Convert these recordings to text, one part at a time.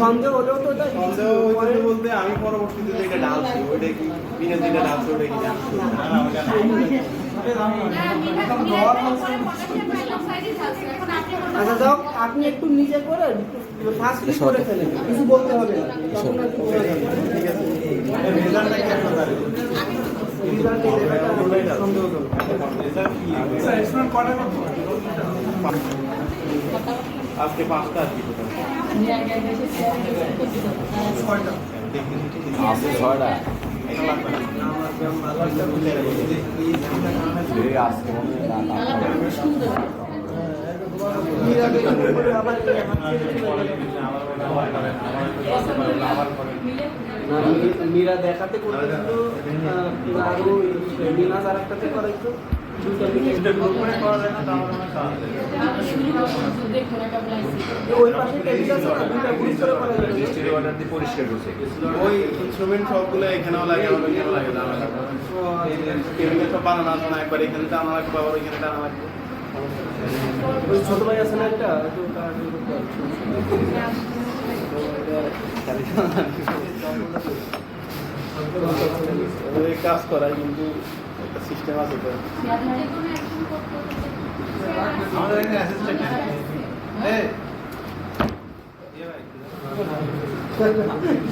সন্দেহ হলেও তো বলতে আমি পরবর্তীতে যেটা ডালছি ওইটা কি বিনা যেটা ডালছি ওটা কি আচ্ছা যাও, আপনি একটু নিজে করে ফার্স্ট করে ফেলেন, কিছু বলতে হবে না, তখন আর কি বলা যাবে। ঠিক আছে রেজাল্টটা কি আপনাদের রেজাল্ট এই জায়গাটা সন্দেহজনক। আজকে 5টা আর কি আজকে 6টা আজকে মীরা দেখাতে করতেছিল, আরো মিনাজ আর একটাতে করাইতো, ওই পাশে টেবিল আছে না, দুইটা গ্রুপ করে করা যাবে। পরিষ্কার করছে ওই ইনস্ট্রুমেন্ট সবগুলো এখানেও লাগে আবার ওইখানেও লাগে জানা লাগবে টেবিলে সব বানানো আছে না, একবার এখানে টানা লাগবে আবার ওইখানে টানা লাগবে। ওই ছোট ভাই আছে না একটা, কাজ করাই কিন্তু একটা সিস্টেম আছে তো আমাদের এখানে অ্যাসিস্ট্যান্ট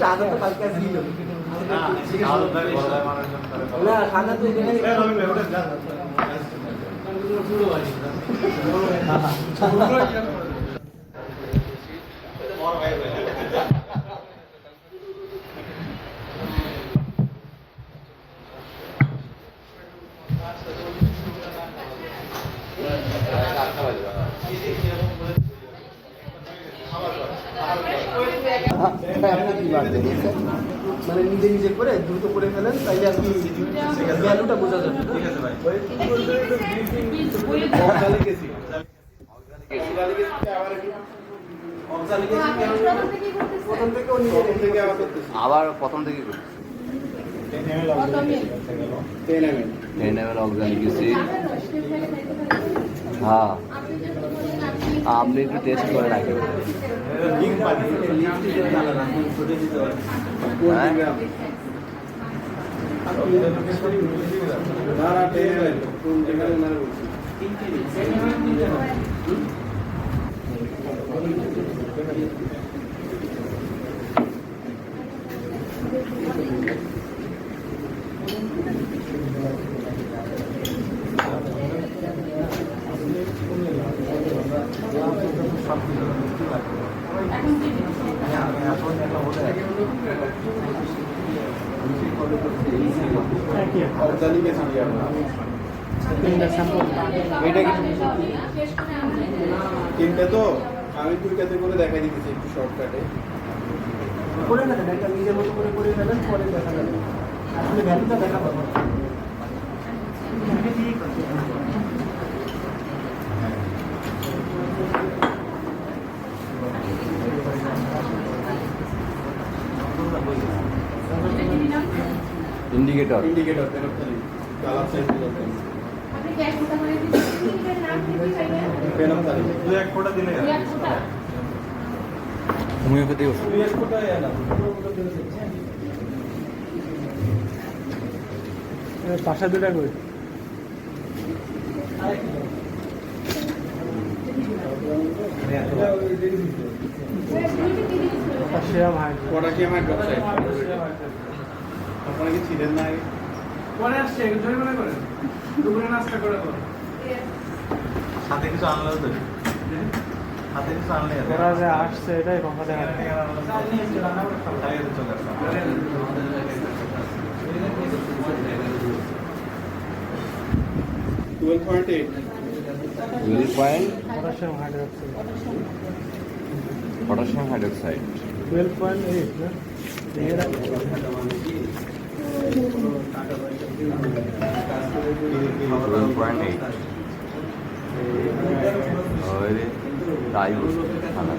সাদা তো কালকে ছিল না, সাদা তো মানে নিজে নিজে করে দ্রুত করে ফেলেন, তাইলে আর কি ভ্যালুটা বোঝা যাবে। ঠিক আছে ভাই আবার প্রথম থেকে করি 10 ml অক্সালিক অ্যাসিড। হ্যাঁ আপনি একটু টেস্ট করে রাখেন। তিনটে তো আমি দুইটাতে করে দেখাই দিতেছি একটু শর্টকাটে করে ফেলেন, একটা নিজের মতো করে করে ফেলেন, পরে দেখা যাবে আসলে ভ্যালুটা দেখা পাবো। ইন্ডিকেটর ইন্ডিকেটর কালার সাইজ আপনি ক্যাশ মোটা করে দিবেন, নাম কি পেন অফ তারিখ দুই এক ফোঁটা দিলে হোমিওপ্যাথি ওষুধ দুই এক ফোঁটা এলা পাশা দুটা করে পটাশিয়াম হাইড্রোক্সাইড আপনারা কি ছিলেন না আগে পরে আসছে জরিমানা করেন, দুপুরে নাস্তা করে সাথে কিছু আনলেও তো হাতে কিছু আনলে ওরা যে আসছে এটাই কথা দেখা পটাশিয়াম হাইড্রোক্সাইড 12.8 না এর 12.8 और তাই খানা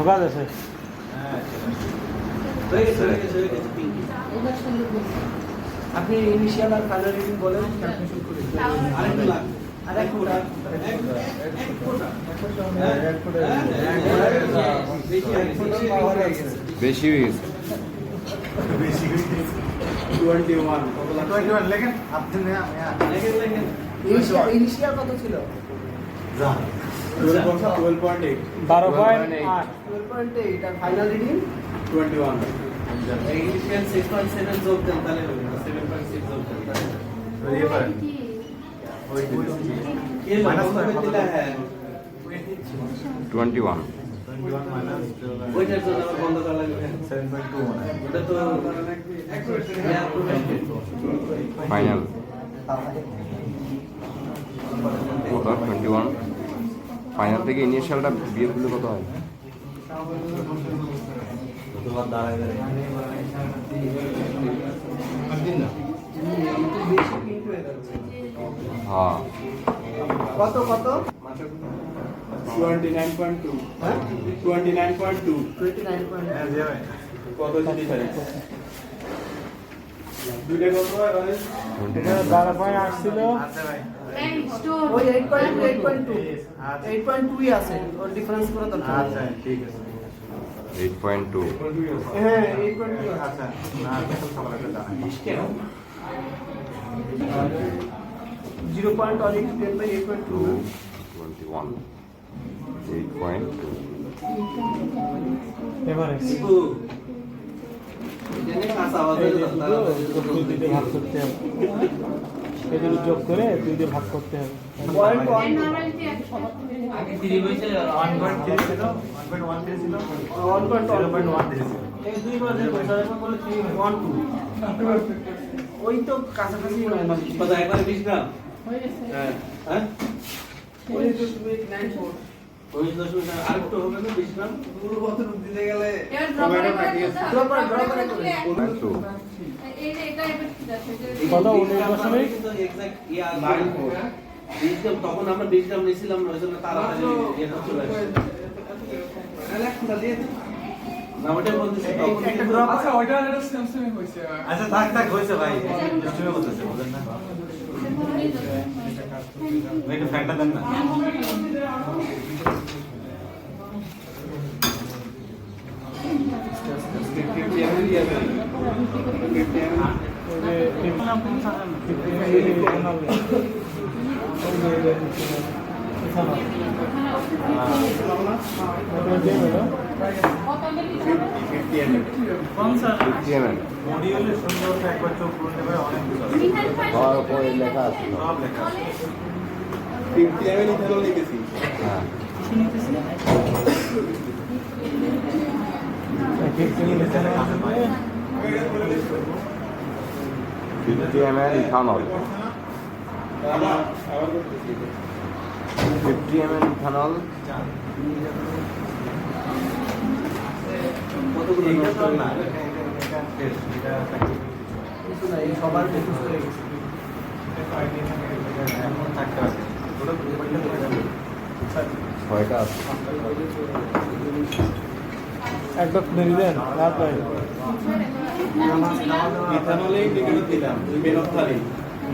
ঢোকা যাচ্ছে আপনি ইনিশিয়াল আর ফাইনাল রিডিং বলেন ক্যালকুলেশন করে বেশি হয়ে গেছে 21 লেখেন আপনি লেখেন ইনিশিয়াল কত ছিল 12.8 12.8 12.8 আর ফাইনাল রিডিং 21 ইনিশিয়াল 6.7 যোগ দেন তাহলে হবে 7.6 যোগ দেন তাহলে ये पर ये माइनास দিলে হ্যাঁ 21 ওইটার জন্য আবার বন্ধ করা লাগবে 7.2 মানে ওটা তো ফাইনাল ওটা 21 ফাইনাল থেকে ইনিশিয়ালটা বিয়োগ করলে কত হয় তোমার দাঁড়ায় হ্যাঁ কত কত 29.2 হ্যাঁ 29.2 29.8 কত হচ্ছে ডিফারেন্স দুইটা কত হয় মানে এটা 12.8 ছিল এই স্টোর ওই 8.2 ই আছে ওর ডিফারেন্স করে তো আচ্ছা ঠিক আছে 8.2 হ্যাঁ 8.2 আচ্ছা না আসলে সকালে জানাই 0.8 by 8.2 21 8.2 এবারে জেনে কাঁচা আওয়াজ এই হলো যে দুটো দুই দিয়ে ভাগ করতে হবে এগুলো যোগ করে 2 দিয়ে ভাগ করতে হবে পয়েন্ট এর নরমালিটি 1 আগে 3 হইছে 1.3 ছিল 1.13 ছিল 1.1 ছিল এই দুইবার যে বসার পর বলে 3 1 2 ওই তো কাছাকাছি নরমালি কত একবারে 20 গ্রাম হয়ে গেছে হ্যাঁ হ্যাঁ ওই তো তুমি 94 ওই 10 আরেকটু হবে না 20 গ্রাম দূর বছর দিতে গেলে এবার ড্র করে ড্র করে করে 2 এই যে এটা এবার ঠিক আছে যে কত 19 কিন্তু এক্সাক্ট ইয়া 20 তখন আমরা 20 গ্রাম নিয়েছিলাম না ওই জন্য তাড়াতাড়ি এটা চলে আসে না ওটা বলতেছি তখন একটা কিন্তু ড্রপ আচ্ছা ওইটা এটা সেম সেম হইছে আচ্ছা থাক থাক হয়েছে ভাই তুমি বলতেছে বুঝেন না একটু ফ্যানটা দেন না কত মিলি 50 ml মডিউলে সুন্দর একবার চোখ পড়তে পারে অনেক কিছু আছে। হওয়ার উপরে লেখা আছে সব লেখা আছে 50 ml ইথানল লিখেছি হ্যাঁ 50 ml ইথানল 50 ml ইথানল এইটা তো না এটা টেস্ট এটা কিছু নাই সবার বেশি হয়ে গেছে এখন থাকতে আছে ওটা পরিমাণটা করে যাবে 6টা আছে একটা দেরি দেন তারপরে ইথানলে ইন্ডিকেটর দিলাম বেনক থালি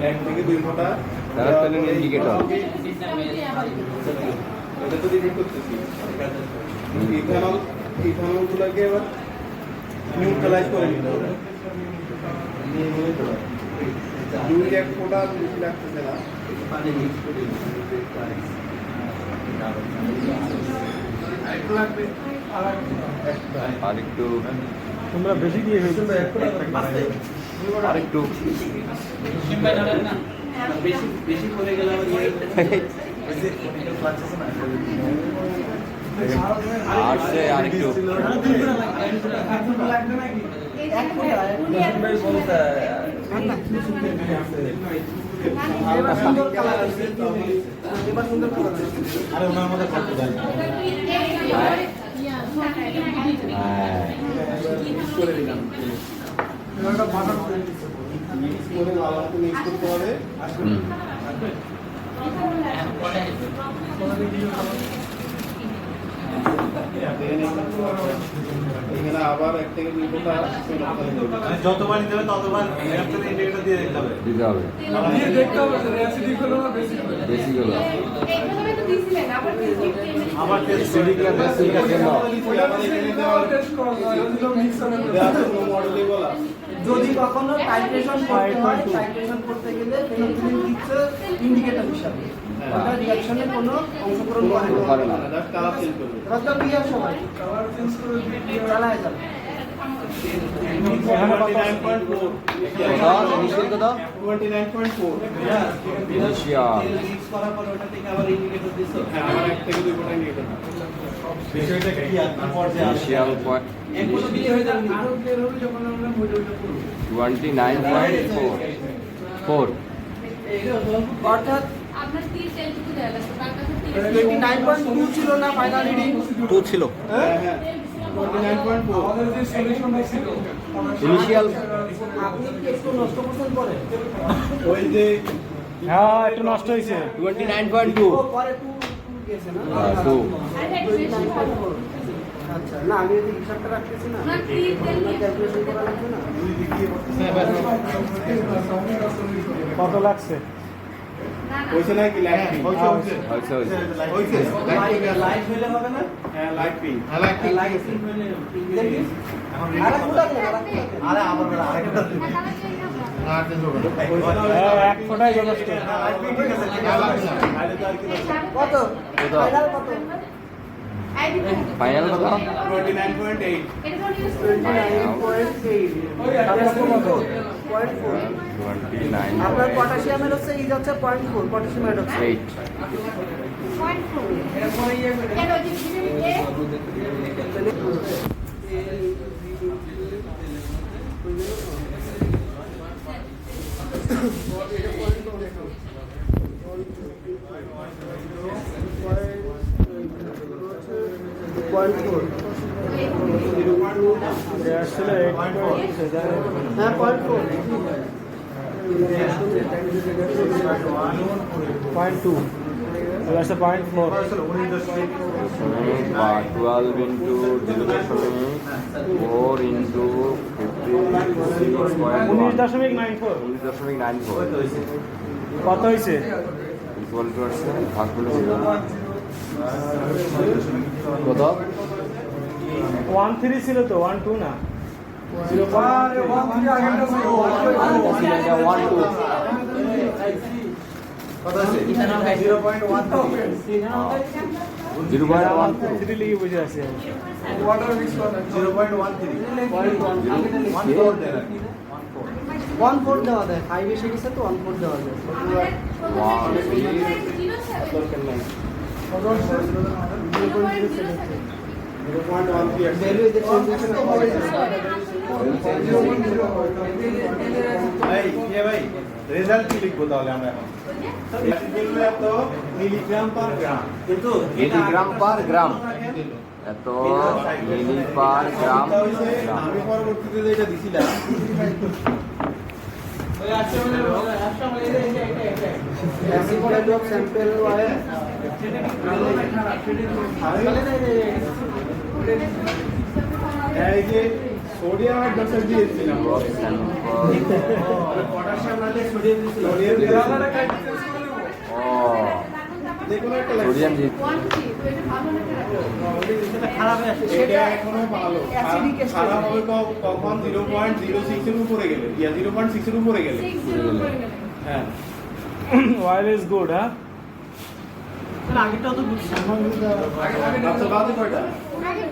এক থেকে 2 ফোঁটা তারা তাহলে ইন্ডিকেটর এটা তো ডিটেক্ট করতেছি ইথানল ইথানলগুলোকে এবার নিউট্রালাইজ করে নিতে হবে দুই এক ফোঁটা বেশি লাগতেছে না পানি মিক্স করে আরেকটু লাগবে আরেকটু তোমরা বেশি দিয়ে হয়েছে আরেকটু বেশি বেশি করে গেলে আবার আসছে আরেকটু এবার সুন্দর কালার আছে এবার সুন্দর কালার আছে আরে ওনার মধ্যে থাকতে যায় হ্যাঁ করে দিলাম এবারটা বাটার করে দিচ্ছি মিক্স করে ভালো মতো মিক্স করতে হবে হুম দেন এখানে আবার 1 থেকে 2 ফোঁটা যতবার নিতে হবে ততবার ল্যাপটপে ইন্ডিকেটর দিয়ে দেখতে হবে। দিতে হবে দিয়ে দেখতে হবে যে অ্যাসিডিক হলো না বেশি হলো। বেশি গেল এইভাবে তো দিছিলেন, আবার আবার টেস্ট সিলিক না বেসিক না কেন আবার এখানে দেওয়া টেস্ট করা যায়, ওগুলো মিক্সারে দেওয়া আছে কোনো মডেলই বলা যদি কখনো টাইট্রেশন করতে হয়, টাইট্রেশন করতে গেলে ফেনোক্সিলিন দিচ্ছে ইন্ডিকেটর হিসাবে। ওটা রিঅ্যাকশনে কোনো অংশগ্রহণ করে না। জাস্ট কালার চেঞ্জ করবে রক্ত বিয়ার সময় কালার চেঞ্জ করে দিয়ে চালায় যাবে। 29.4 ইনিশিয়াল কত 29.4 ইনিশিয়াল মিক্স করার পর ওটা থেকে আবার ইন্ডিকেটর দিছো। হ্যাঁ আবার 1 থেকে 2 ফোঁটা নিয়ে যেতে বিষয়টা কি আপনার পর্যায়ে আসে? ইনিশিয়াল পয়েন্ট এক বছর দিতে হয়ে যাবে। আরো বের হবে যখন আমরা মডিউলটা করব। 29.4 অর্থাৎ আপনার 30 যেটুকু দেওয়া লাগবে, তার কাছে 30 29.2 ছিল না ফাইনাল রিডিং? 2 ছিল হ্যাঁ হ্যাঁ 29.4 আমাদের যে সলিউশনটা ছিল ইনিশিয়াল আপনি কি একটু নষ্ট করছেন পরে? ওই যে হ্যাঁ একটু নষ্ট হয়েছে। 29.2 ও পরে 2 গেছে না? হ্যাঁ, 2 আর হ্যাঁ 29.4 আচ্ছা, না আমি এই হিসাবটা রাখতেছি না। না 30 দেন ক্যালকুলেশন করা লাগবে না। কত লাগছে? না হইছে নাকি লাইট পিঙ্ক হয়েছে হয়েছে হইছে লাইট হইলে হবে না? হ্যাঁ লাইট পিঙ্ক দেখি। আরেকটু লাগবে, আরেকটু লাগবে। আরে আমার বেলা আরেকটা দিন। হ্যাঁ, এক ফোঁটাই যথেষ্ট। লাইট ঠিক আছে, ঠিক আছে। আরে তো আর কি দরকার? কত? ফাইনাল কত? ফাইনাল কত 29.8 এটা কোন ইউজ করবেন? 29.8 0.4 আপনার 29.8 পটাশিয়ামের হচ্ছে ইজ হচ্ছে 0.4 পটাশিয়াম হাইড্রোক্সাইড। 0.4 কেন যে ভিটামিন এ আসলে 8.4 হ্যাঁ 0.4 0.2 আচ্ছা 0.4 12 into 0.4 into 56.1 19.94 19.94 কত হয়েছে? ইকুয়াল টু আসছে ভাগ করলে কত 1.3 ছিল তো 1.2 না। আরে 1 আগেরটা ছিল 3 লিখে বুঝে আছে। ওয়াটার মিক্স করা 1.4 দেওয়া দেয় 5 এসে গেছে তো 1.4 দেওয়া যায়। ভ্যালু এদের কম্পিটিশন হবে ভাই রেজাল্ট কি লিখবো তাহলে আমরা এখন? তো মিলিগ্রাম পার গ্রাম কিন্তু মিলিগ্রাম পার গ্রাম এত মিলি পার গ্রাম আমি পরবর্তীতে যেটা দিছিলাম ऐसी कोई जो सैंपल है এই যে সোডিয়াম হাইড্রোক্সাইড দিয়েছিলাম पोटेशियम वाले सोडियम সোডিয়াম ও দেখুন একটা সোডিয়াম জি 1 তো এটা ভালো না খারাপ হয়ে আসে এটা এখনো ভালো অ্যাসিডিক খারাপ হবে কখন 0.06 এর উপরে গেলে 0.6 এর উপরে গেলে 6 এর উপরে গেলে হ্যাঁ oil is good, huh? আগেটাও তো বুঝছি আচ্ছা বাদে কয়টা আগে